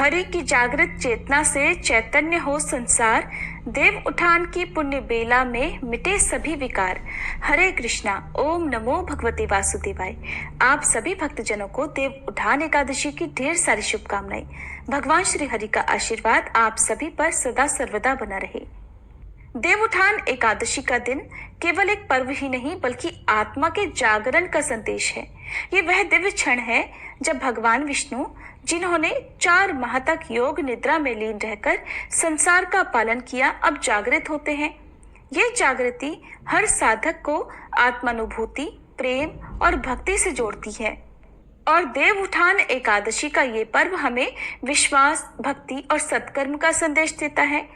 हरि की जागृत चेतना से चैतन्य हो संसार, देव उठान की पुण्य बेला में मिटे सभी विकार। हरे कृष्णा। ओम नमो भगवते वासुदेवाय। आप सभी भक्तजनों को देव उठान एकादशी की ढेर सारी शुभकामनाएं। भगवान श्री हरि का आशीर्वाद आप सभी पर सदा सर्वदा बना रहे। देवउठान एकादशी का दिन केवल एक पर्व ही नहीं बल्कि आत्मा के जागरण का संदेश है। ये वह दिव्य क्षण है जब भगवान विष्णु, जिन्होंने 4 माह तक योग निद्रा में लीन रहकर संसार का पालन किया, अब जागृत होते हैं। ये जागृति हर साधक को आत्मानुभूति, प्रेम और भक्ति से जोड़ती है। और देवउठान एकादशी का ये पर्व हमें विश्वास, भक्ति और सत्कर्म का संदेश देता है।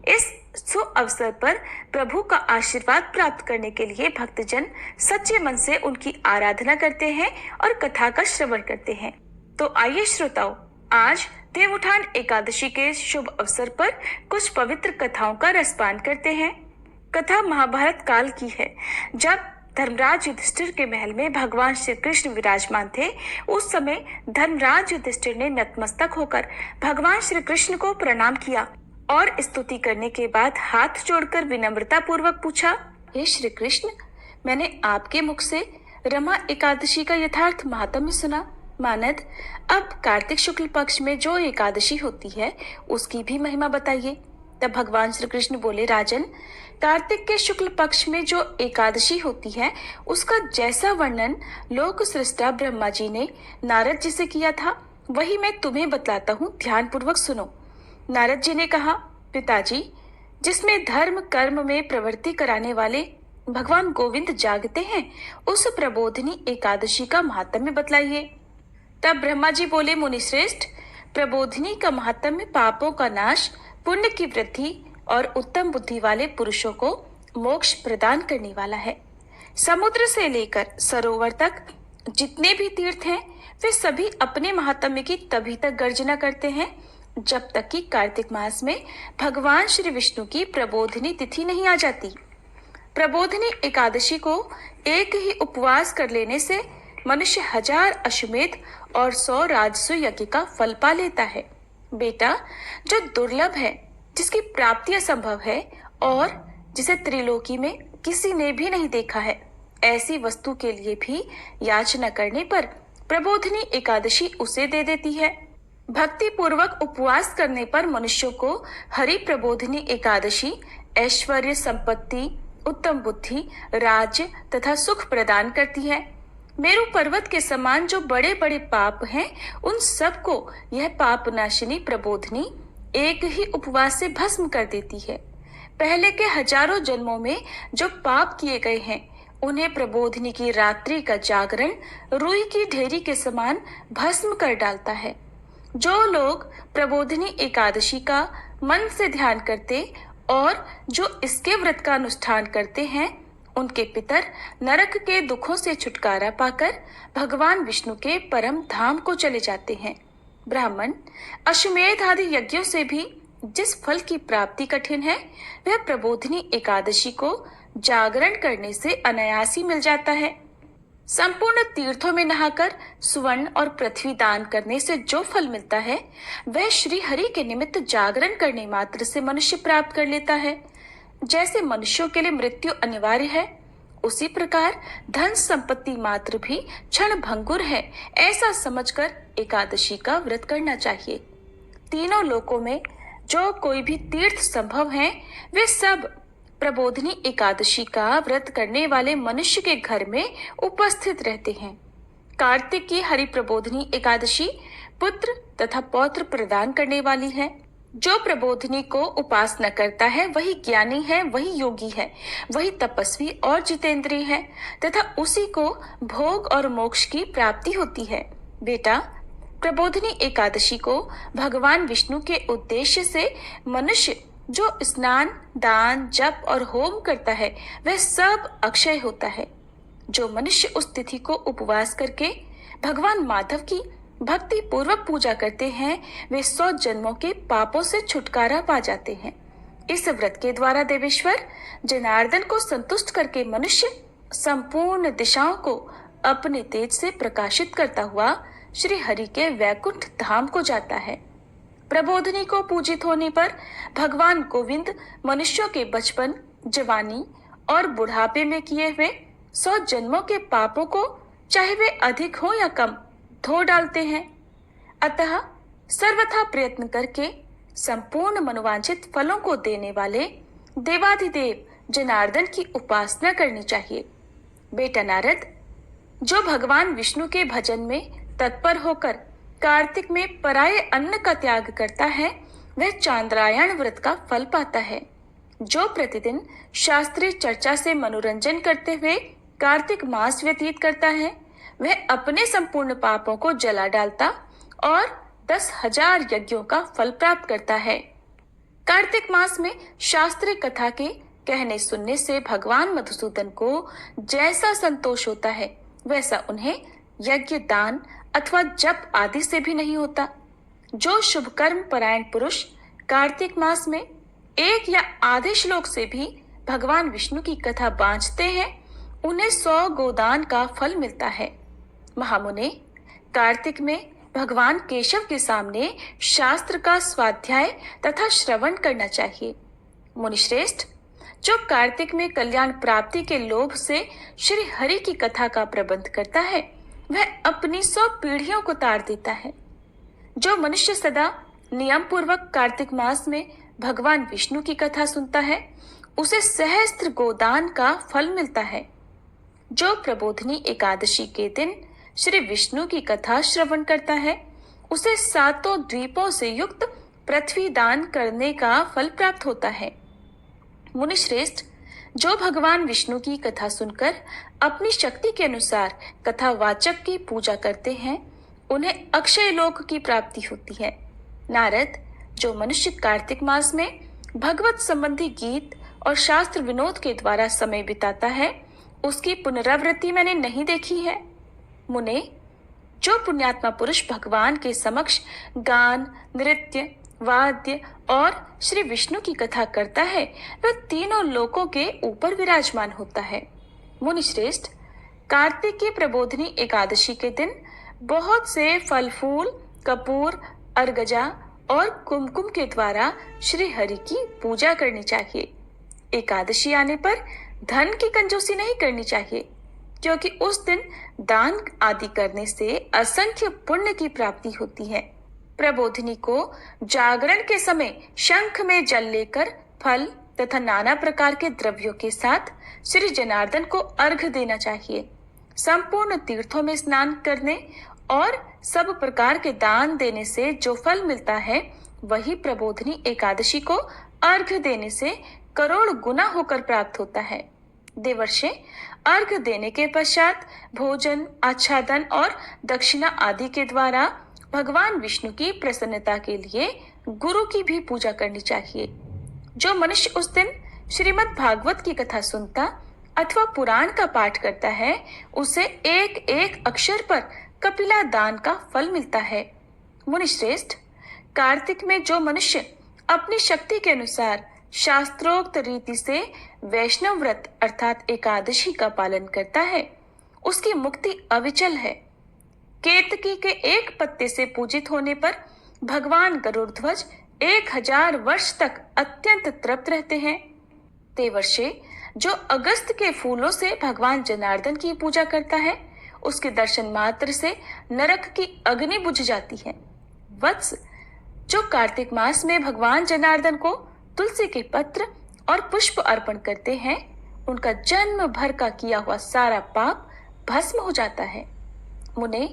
इस शुभ अवसर पर प्रभु का आशीर्वाद प्राप्त करने के लिए भक्तजन सच्चे मन से उनकी आराधना करते हैं और कथा का श्रवण करते हैं। तो आइए श्रोताओं, आज देवउठान एकादशी के शुभ अवसर पर कुछ पवित्र कथाओं का रसपान करते हैं। कथा महाभारत काल की है, जब धर्मराज युधिष्ठिर के महल में भगवान श्री कृष्ण विराजमान थे। उस समय धर्मराज युधिष्ठिर ने नतमस्तक होकर भगवान श्री कृष्ण को प्रणाम किया और स्तुति करने के बाद हाथ जोड़कर विनम्रता पूर्वक पूछा, हे श्री कृष्ण, मैंने आपके मुख से रमा एकादशी का यथार्थ महात्म्य सुना। मानद, अब कार्तिक शुक्ल पक्ष में जो एकादशी होती है उसकी भी महिमा बताइए। तब भगवान श्री कृष्ण बोले, राजन, कार्तिक के शुक्ल पक्ष में जो एकादशी होती है उसका जैसा वर्णन लोक सृष्टा ब्रह्मा जी ने नारद जी से किया था, वही मैं तुम्हें बतलाता हूँ, ध्यान पूर्वक सुनो। नारद जी ने कहा, पिताजी, जिसमें धर्म कर्म में प्रवृत्ति कराने वाले भगवान गोविंद जागते हैं, उस प्रबोधिनी एकादशी का महात्म्य बतलाइए। तब ब्रह्मा जी बोले, मुनि श्रेष्ठ, प्रबोधिनी का महात्म्य पापों का नाश, पुण्य की वृद्धि और उत्तम बुद्धि वाले पुरुषों को मोक्ष प्रदान करने वाला है। समुद्र से लेकर सरोवर तक जितने भी तीर्थ हैं, वे सभी अपने महात्म्य की तभी तक गर्जना करते हैं जब तक कि कार्तिक मास में भगवान श्री विष्णु की प्रबोधिनी तिथि नहीं आ जाती। प्रबोधिनी एकादशी को एक ही उपवास कर लेने से मनुष्य 1000 अश्वमेध और 100 राजसु यज्ञ का फल पा लेता है। बेटा, जो दुर्लभ है, जिसकी प्राप्ति असंभव है और जिसे त्रिलोकी में किसी ने भी नहीं देखा है, ऐसी वस्तु के लिए भी याचना करने पर प्रबोधिनी एकादशी उसे दे देती है। भक्ति पूर्वक उपवास करने पर मनुष्यों को हरि प्रबोधिनी एकादशी ऐश्वर्य, संपत्ति, उत्तम बुद्धि, राज्य तथा सुख प्रदान करती है। मेरु पर्वत के समान जो बड़े बड़े पाप हैं, उन सब को यह पाप नाशिनी प्रबोधिनी एक ही उपवास से भस्म कर देती है। पहले के हजारों जन्मों में जो पाप किए गए हैं, उन्हें प्रबोधिनी की रात्रि का जागरण रुई की ढेरी के समान भस्म कर डालता है। जो लोग प्रबोधिनी एकादशी का मन से ध्यान करते और जो इसके व्रत का अनुष्ठान करते हैं, उनके पितर नरक के दुखों से छुटकारा पाकर भगवान विष्णु के परम धाम को चले जाते हैं। ब्राह्मण, अश्वमेध आदि यज्ञों से भी जिस फल की प्राप्ति कठिन है, वह प्रबोधिनी एकादशी को जागरण करने से अनायास ही मिल जाता है। संपूर्ण तीर्थों में नहाकर स्वर्ण और पृथ्वी दान करने से जो फल मिलता है, वह श्री हरि के निमित्त जागरण करने मात्र से मनुष्य प्राप्त कर लेता है। जैसे मनुष्यों के लिए मृत्यु अनिवार्य है, उसी प्रकार धन संपत्ति मात्र भी क्षण भंगुर है, ऐसा समझकर एकादशी का व्रत करना चाहिए। तीनों लोकों में जो कोई भी तीर्थ संभव है, वे सब प्रबोधिनी एकादशी का व्रत करने वाले मनुष्य के घर में उपस्थित रहते हैं। कार्तिक की हरि प्रबोधिनी एकादशी पुत्र तथा पौत्र प्रदान करने वाली है। जो प्रबोधिनी को उपासना करता है, वही ज्ञानी है, वही योगी है, वही तपस्वी और जितेंद्रिय है तथा उसी को भोग और मोक्ष की प्राप्ति होती है। बेटा, प्रबोधिनी एकादशी को भगवान विष्णु के उद्देश्य से मनुष्य जो स्नान, दान, जप और होम करता है, वह सब अक्षय होता है। जो मनुष्य उस तिथि को उपवास करके भगवान माधव की भक्ति पूर्वक पूजा करते हैं, वे 100 जन्मों के पापों से छुटकारा पा जाते हैं। इस व्रत के द्वारा देवेश्वर जनार्दन को संतुष्ट करके मनुष्य संपूर्ण दिशाओं को अपने तेज से प्रकाशित करता हुआ श्री हरि के वैकुंठ धाम को जाता है। प्रबोधिनी को पूजित होने पर भगवान गोविंद मनुष्यों के बचपन, जवानी और बुढ़ापे में किए हुए 100 जन्मों के पापों को, चाहे वे अधिक हो या कम, धो डालते हैं। अतः सर्वथा प्रयत्न करके संपूर्ण मनोवांछित फलों को देने वाले देवाधिदेव जनार्दन की उपासना करनी चाहिए। बेटा नारद, जो भगवान विष्णु के भजन में तत्पर होकर कार्तिक में पराये अन्न का त्याग करता है, वह चांद्रायण व्रत का फल पाता है। जो प्रतिदिन शास्त्रीय चर्चा से मनोरंजन करते हुए कार्तिक मास व्यतीत करता है, वह अपने संपूर्ण पापों को जला डालता और 10,000 यज्ञों का फल प्राप्त करता है। कार्तिक मास में शास्त्रीय कथा के कहने सुनने से भगवान मधुसूदन को जैसा संतोष होता है, वैसा उन्हें यज्ञ, दान अथवा जप आदि से भी नहीं होता। जो शुभ कर्म परायण पुरुष कार्तिक मास में एक या आधे श्लोक से भी भगवान विष्णु की कथा बांचते हैं, उन्हें 100 गोदान का फल मिलता है। महामुने, कार्तिक में भगवान केशव के सामने शास्त्र का स्वाध्याय तथा श्रवण करना चाहिए। मुनिश्रेष्ठ, जो कार्तिक में कल्याण प्राप्ति के लोभ से श्री हरि की कथा का प्रबंध करता है, वह अपनी 100 पीढ़ियों को तार देता है। जो मनुष्य सदा नियम पूर्वक कार्तिक मास में भगवान विष्णु की कथा सुनता है, उसे सहस्त्र गोदान का फल मिलता है। जो प्रबोधिनी एकादशी के दिन श्री विष्णु की कथा श्रवण करता है, उसे 7 द्वीपों से युक्त पृथ्वी दान करने का फल प्राप्त होता है। मुनिश्रेष्ठ, जो भगवान विष्णु की कथा सुनकर अपनी शक्ति के अनुसार कथावाचक की पूजा करते हैं, उन्हें अक्षय लोक की प्राप्ति होती है। नारद, जो मनुष्य कार्तिक मास में भगवत संबंधी गीत और शास्त्र विनोद के द्वारा समय बिताता है, उसकी पुनरावृत्ति मैंने नहीं देखी है। मुने, जो पुण्यात्मा पुरुष भगवान के समक्ष गान, नृत्य, वाद्य और श्री विष्णु की कथा करता है, वह तीनों लोकों के ऊपर विराजमान होता है। मुनिश्रेष्ठ, कार्तिक की प्रबोधिनी एकादशी के दिन बहुत से फल फूल, कपूर, अर्गजा और कुमकुम के द्वारा श्री हरि की पूजा करनी चाहिए। एकादशी आने पर धन की कंजूसी नहीं करनी चाहिए, क्योंकि उस दिन दान आदि करने से असंख्य पुण्य की प्राप्ति होती है। प्रबोधिनी को जागरण के समय शंख में जल लेकर फल तथा नाना प्रकार के द्रव्यों के साथ श्री जनार्दन को अर्घ्य देना चाहिए। संपूर्ण तीर्थों में स्नान करने और सब प्रकार के दान देने से जो फल मिलता है, वही प्रबोधिनी एकादशी को अर्घ्य देने से करोड़ गुना होकर प्राप्त होता है। देवर्षे, अर्घ्य देने के पश्चात भोजन, आच्छादन और दक्षिणा आदि के द्वारा भगवान विष्णु की प्रसन्नता के लिए गुरु की भी पूजा करनी चाहिए। जो मनुष्य उस दिन श्रीमद् भागवत की कथा सुनता अथवा पुराण का पाठ करता है, उसे एक एक अक्षर पर कपिला दान का फल मिलता है। मुनिश्रेष्ठ, कार्तिक में जो मनुष्य अपनी शक्ति के अनुसार शास्त्रोक्त रीति से वैष्णव व्रत अर्थात एकादशी का पालन करता है, उसकी मुक्ति अविचल है। केतकी के एक पत्ते से पूजित होने पर भगवान गरुड़ध्वज 1000 वर्ष तक अत्यंत तृप्त रहते हैं। देवर्षे, जो अगस्त के फूलों से भगवान जनार्दन की पूजा करता है, उसके दर्शन मात्र से नरक की अग्नि बुझ जाती है। वत्स, जो कार्तिक मास में भगवान जनार्दन को तुलसी के पत्र और पुष्प अर्पण करते हैं, उनका जन्म भर का किया हुआ सारा पाप भस्म हो जाता है। मुने,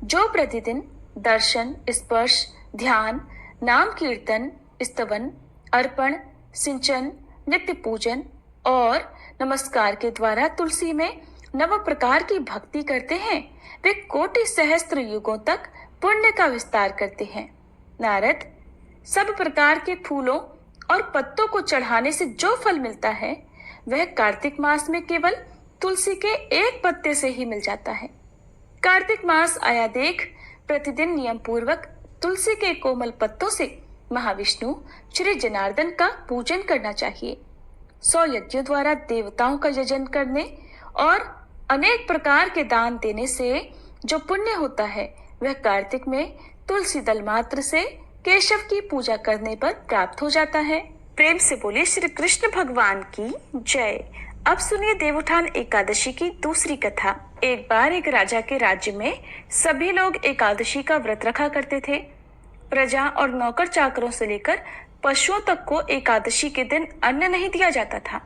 जो प्रतिदिन दर्शन, स्पर्श, ध्यान, नाम कीर्तन, स्तवन, अर्पण, सिंचन, नित्य पूजन और नमस्कार के द्वारा तुलसी में नव प्रकार की भक्ति करते हैं, वे कोटि सहस्त्र युगों तक पुण्य का विस्तार करते हैं। नारद, सब प्रकार के फूलों और पत्तों को चढ़ाने से जो फल मिलता है, वह कार्तिक मास में केवल तुलसी के एक पत्ते से ही मिल जाता है। कार्तिक मास आया देख प्रतिदिन नियम पूर्वक तुलसी के कोमल पत्तों से महाविष्णु श्री जनार्दन का पूजन करना चाहिए। 100 यज्ञों द्वारा देवताओं का यजन करने और अनेक प्रकार के दान देने से जो पुण्य होता है, वह कार्तिक में तुलसी दल मात्र से केशव की पूजा करने पर प्राप्त हो जाता है। प्रेम से बोलिए श्री कृष्ण भगवान की जय। अब सुनिए देवउठान एकादशी की दूसरी कथा। एक बार एक राजा के राज्य में सभी लोग एकादशी का व्रत रखा करते थे। प्रजा और नौकर चाकरों से लेकर पशुओं तक को एकादशी के दिन अन्न नहीं दिया जाता था।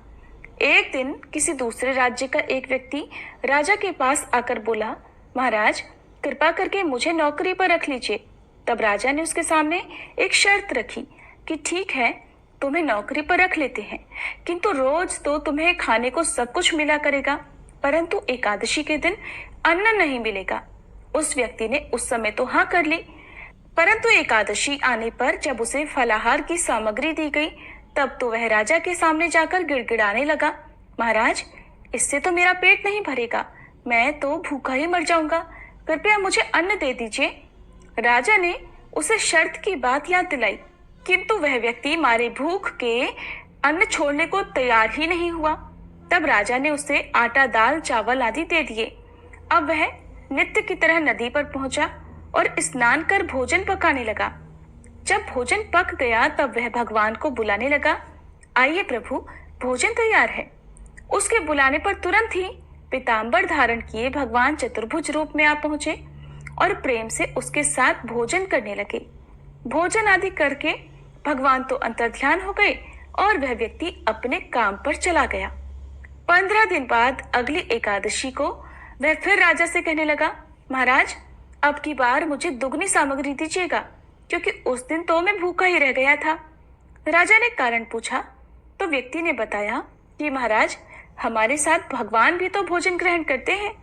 एक दिन किसी दूसरे राज्य का एक व्यक्ति राजा के पास आकर बोला, महाराज कृपा करके मुझे नौकरी पर रख लीजिए। तब राजा ने उसके सामने एक शर्त रखी कि ठीक है, तुम्हें नौकरी पर रख लेते हैं, किंतु रोज तो तुम्हें खाने को सब कुछ मिला करेगा, परंतु एकादशी के दिन अन्न नहीं मिलेगा। उस व्यक्ति ने उस समय तो हाँ कर ली, परंतु एकादशी आने पर जब उसे फलाहार की सामग्री दी गई तब तो वह राजा के सामने जाकर गिड़गिड़ाने लगा, महाराज इससे तो मेरा पेट नहीं भरेगा, मैं तो भूखा ही मर जाऊंगा, कृपया मुझे अन्न दे दीजिए। राजा ने उसे शर्त की बात याद दिलाई, किंतु वह व्यक्ति मारे भूख के अन्न छोड़ने को तैयार ही नहीं हुआ। तब राजा ने उसे आटा, दाल, चावल आदि दे दिए। अब वह नित्य की तरह नदी पर पहुंचा और स्नान कर भोजन पकाने लगा। जब भोजन पक गया तब वह भगवान को बुलाने लगा, आइए प्रभु, भोजन तैयार है। उसके बुलाने पर तुरंत ही पीतांबर धारण किए भगवान चतुर्भुज रूप में आ पहुंचे और प्रेम से उसके साथ भोजन करने लगे। भोजन आदि करके भगवान तो अंतर्ध्यान हो गए और वह व्यक्ति अपने काम पर चला गया। 15 दिन बाद अगली एकादशी को वह फिर राजा से कहने लगा, महाराज अब की बार मुझे दुगनी सामग्री दीजिएगा, क्योंकि उस दिन तो मैं भूखा ही रह गया था। राजा ने कारण पूछा तो व्यक्ति ने बताया कि महाराज हमारे साथ भगवान भी तो भोजन ग्रहण करते हैं,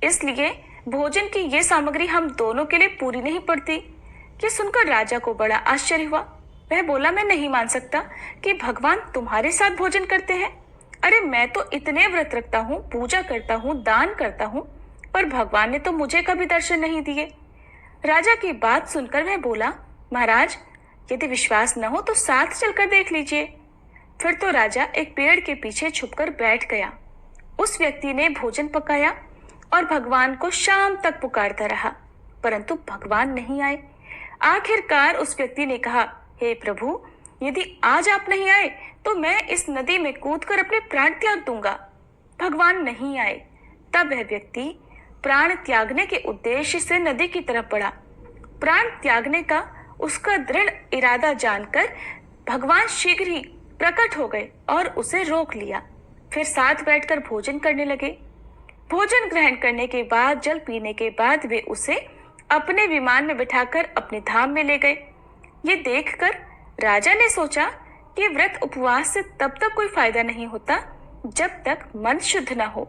इसलिए भोजन की ये सामग्री हम दोनों के लिए पूरी नहीं पड़ती। ये सुनकर राजा को बड़ा आश्चर्य हुआ। वह बोला, मैं नहीं मान सकता कि भगवान तुम्हारे साथ भोजन करते हैं। अरे मैं तो इतने व्रत रखता हूँ, पूजा करता हूँ, दान करता हूँ, पर भगवान ने तो मुझे कभी दर्शन नहीं दिए। राजा की बात सुनकर वह बोला, महाराज यदि विश्वास न हो तो साथ चलकर देख लीजिए। फिर तो राजा एक पेड़ के पीछे छुपकर बैठ गया। उस व्यक्ति ने भोजन पकाया और भगवान को शाम तक पुकारता रहा, परंतु भगवान नहीं आए। आखिरकार उस व्यक्ति ने कहा, हे प्रभु, यदि आज आप नहीं आए तो मैं इस नदी में कूदकर अपने प्राण त्याग दूंगा। भगवान नहीं आए। तब वह व्यक्ति प्राण त्यागने के उद्देश्य से नदी की तरफ बढ़ा। प्राण त्यागने का उसका दृढ़ इरादा जानकर भगवान शीघ्र ही प्रकट हो गए और उसे रोक लिया। फिर साथ बैठकर भोजन करने लगे। भोजन ग्रहण करने के बाद, जल पीने के बाद वे उसे अपने विमान में बिठाकर अपने धाम में ले गए। ये देखकर राजा ने सोचा कि व्रत उपवास से तब तक कोई फायदा नहीं होता जब तक मन शुद्ध न हो।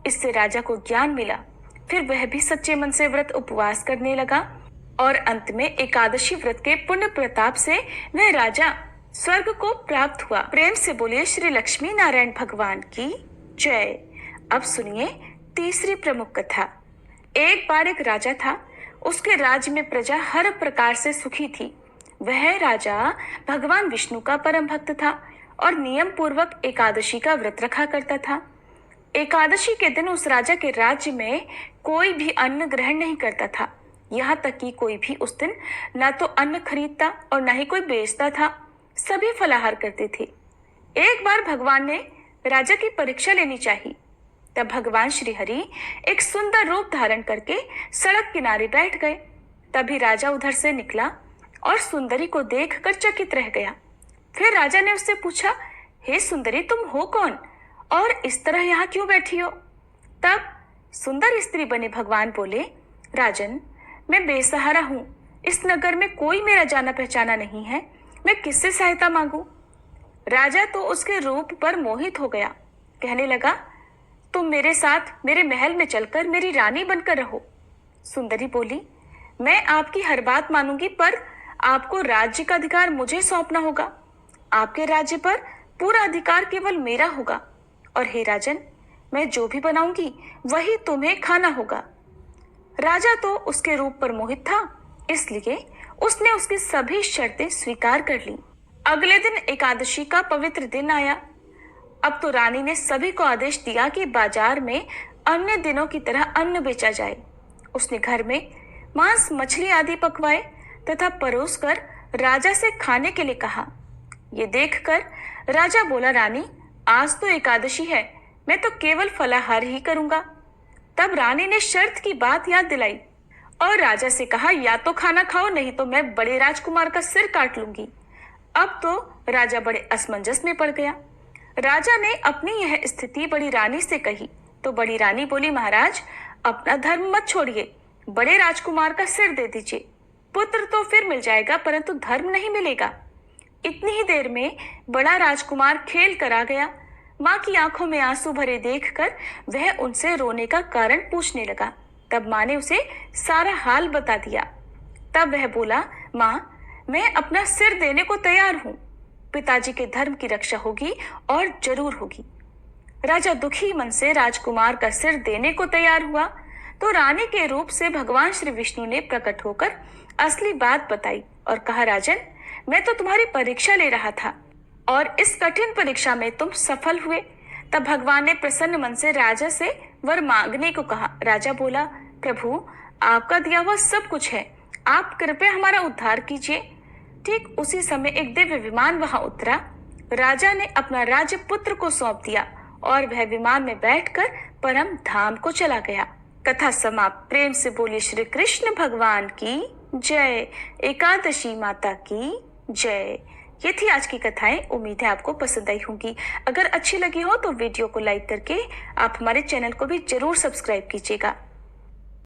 इससे राजा को ज्ञान मिला। फिर वह भी सच्चे मन से व्रत उपवास करने लगा और अंत में एकादशी व्रत के पुण्य प्रताप से वह राजा स्वर्ग को प्राप्त हुआ। प्रेम से बोलिए श्री लक्ष्मी नारायण भगवान की जय। अब सुनिए तीसरी प्रमुख कथा। एक बार एक राजा था। उसके राज्य में प्रजा हर प्रकार से सुखी थी। वह राजा भगवान विष्णु का परम भक्त था और नियम पूर्वक एकादशी का व्रत रखा करता था। एकादशी के दिन उस राजा के राज्य में कोई भी अन्न ग्रहण नहीं करता था। यहाँ तक कि कोई भी उस दिन न तो अन्न खरीदता और न ही कोई बेचता था। सभी फलाहार करते थे। एक बार भगवान ने राजा की परीक्षा लेनी चाहिए। तब भगवान श्री हरि एक सुंदर रूप धारण करके सड़क किनारे बैठ गए। तभी राजा उधर से निकला और सुंदरी को देखकर चकित रह गया। फिर राजा ने उससे पूछा, हे सुंदरी, तुम हो कौन और इस तरह यहाँ क्यों बैठी हो? तब सुंदर स्त्री बने भगवान बोले, राजन, मैं बेसहारा हूँ। इस नगर में कोई मेरा जाना पहचाना नहीं है। मैं किससे सहायता मांगू? राजा तो उसके रूप पर मोहित हो गया। कहने लगा, तुम मेरे साथ मेरे महल में चलकर मेरी रानी बनकर रहो। सुंदरी बोली, मैं आपकी हर बात मानूंगी, पर आपको राज्य का अधिकार मुझे सौंपना होगा। आपके राज्य पर पूरा अधिकार केवल मेरा होगा। और हे राजन, मैं जो भी बनाऊंगी वही तुम्हें खाना होगा। राजा तो उसके रूप पर मोहित था, इसलिए उसने उसकी सभी शर्तें स्वीकार कर ली। अगले दिन एकादशी का पवित्र दिन आया। अब तो रानी ने सभी को आदेश दिया कि बाजार में अन्य दिनों की तरह अन्न बेचा जाए। उसने घर में मांस, मछली आदि पकवाए तथा परोसकर राजा से खाने के लिए कहा। ये देखकर राजा बोला, रानी आज तो एकादशी है, मैं तो केवल फलाहार ही करूंगा। तब रानी ने शर्त की बात याद दिलाई और राजा से कहा, या तो खाना खाओ, नहीं तो मैं बड़े राजकुमार का सिर काट लूंगी। अब तो राजा बड़े असमंजस में पड़ गया। राजा ने अपनी यह स्थिति बड़ी रानी से कही तो बड़ी रानी बोली, महाराज अपना धर्म मत छोड़िए, बड़े राजकुमार का सिर दे दीजिए। पुत्र तो फिर मिल जाएगा परंतु धर्म नहीं मिलेगा। इतनी ही देर में बड़ा राजकुमार खेल कर आ गया। माँ की आंखों में आंसू भरे देखकर वह उनसे रोने का कारण पूछने लगा। तब माँ ने उसे सारा हाल बता दिया। तब वह बोला, माँ मैं अपना सिर देने को तैयार हूँ, पिताजी के धर्म की रक्षा होगी और जरूर होगी। राजा दुखी मन से राजकुमार का सिर देने को तैयार हुआ तो रानी के रूप से भगवान श्री विष्णु ने प्रकट होकर असली बात बताई और कहा, राजन मैं तो तुम्हारी परीक्षा ले रहा था और इस कठिन परीक्षा में तुम सफल हुए। तब भगवान ने प्रसन्न मन से राजा से वर मांगने को कहा। राजा बोला, प्रभु आपका दिया हुआ सब कुछ है, आप कृपया हमारा उद्धार कीजिए। ठीक उसी समय एक दिव्य विमान वहां उतरा। राजा ने अपना राज्य पुत्र को सौंप दिया और वह विमान में बैठकर परम धाम को चला गया। कथा समाप्त। प्रेम से बोलिए श्री कृष्ण भगवान की जय। एकादशी माता की जय। ये थी आज की कथाएं। उम्मीद है आपको पसंद आई होंगी। अगर अच्छी लगी हो तो वीडियो को लाइक करके आप हमारे चैनल को भी जरूर सब्सक्राइब कीजिएगा।